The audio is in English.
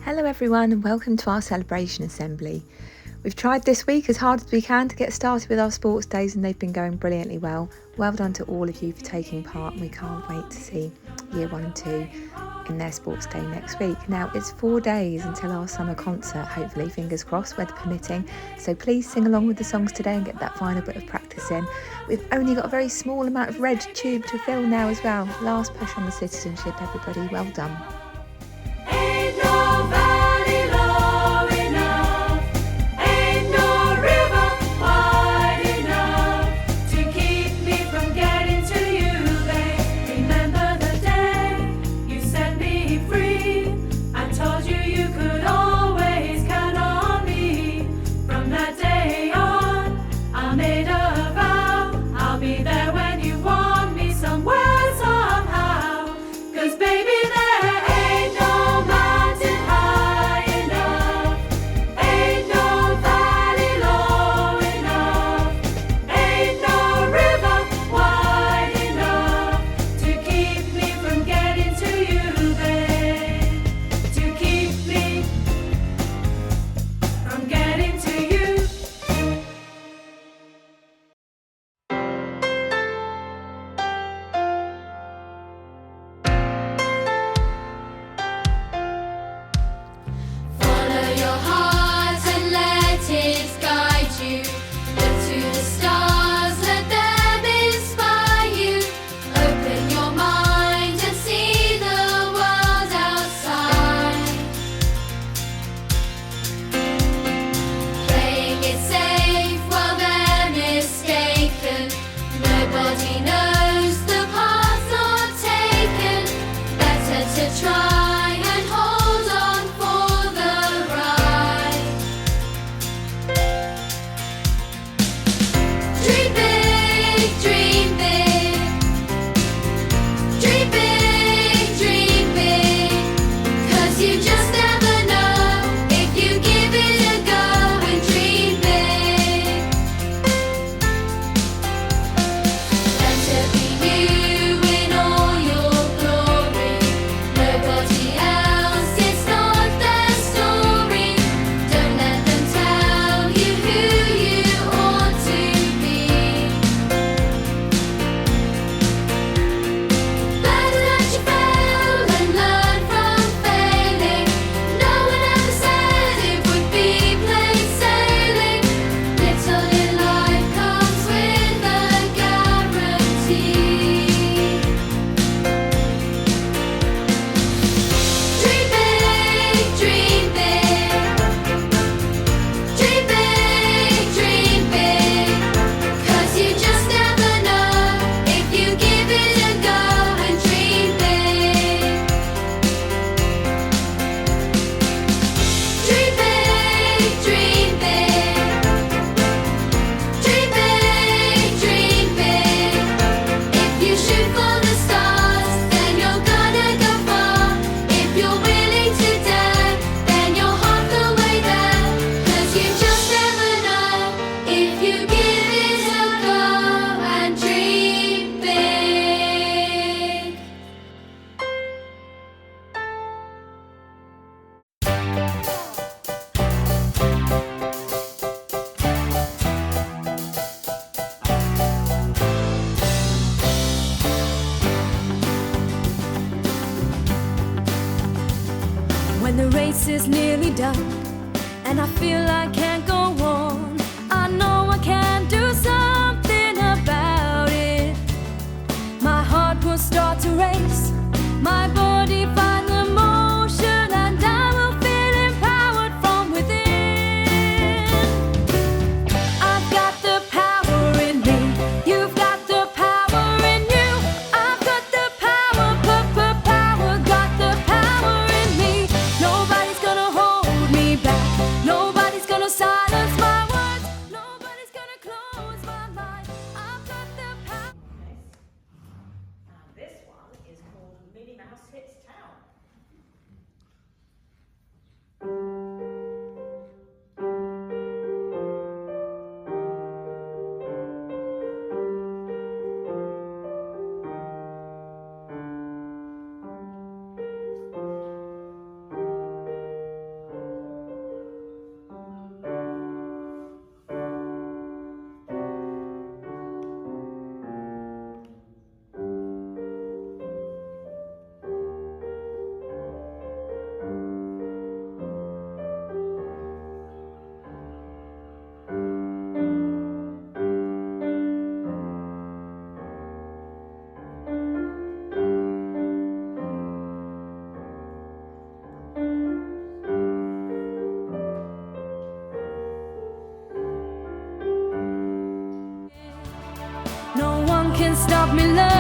Hello everyone and welcome to our celebration assembly. We've tried this week as hard as we can to get started with our sports days and they've been going brilliantly well. Well done to all of you for taking part and we can't wait to see year 1 and 2 in their sports day next week. Now it's 4 days until our summer concert, hopefully, fingers crossed, weather permitting. So please sing along with the songs today and get that final bit of practice in. We've only got a very small amount of red tube to fill now as well. Last push on the citizenship, everybody, well done. When the race is nearly done and I feel I can't go on, I know I can do something about it. My heart will start to race, my body find the motion, and I will feel empowered from within. I've got the power in me, you've got the power in you. I've got the power, power, got the power in me. Nobody's gonna hold me back, nobody's gonna silence my stop me loving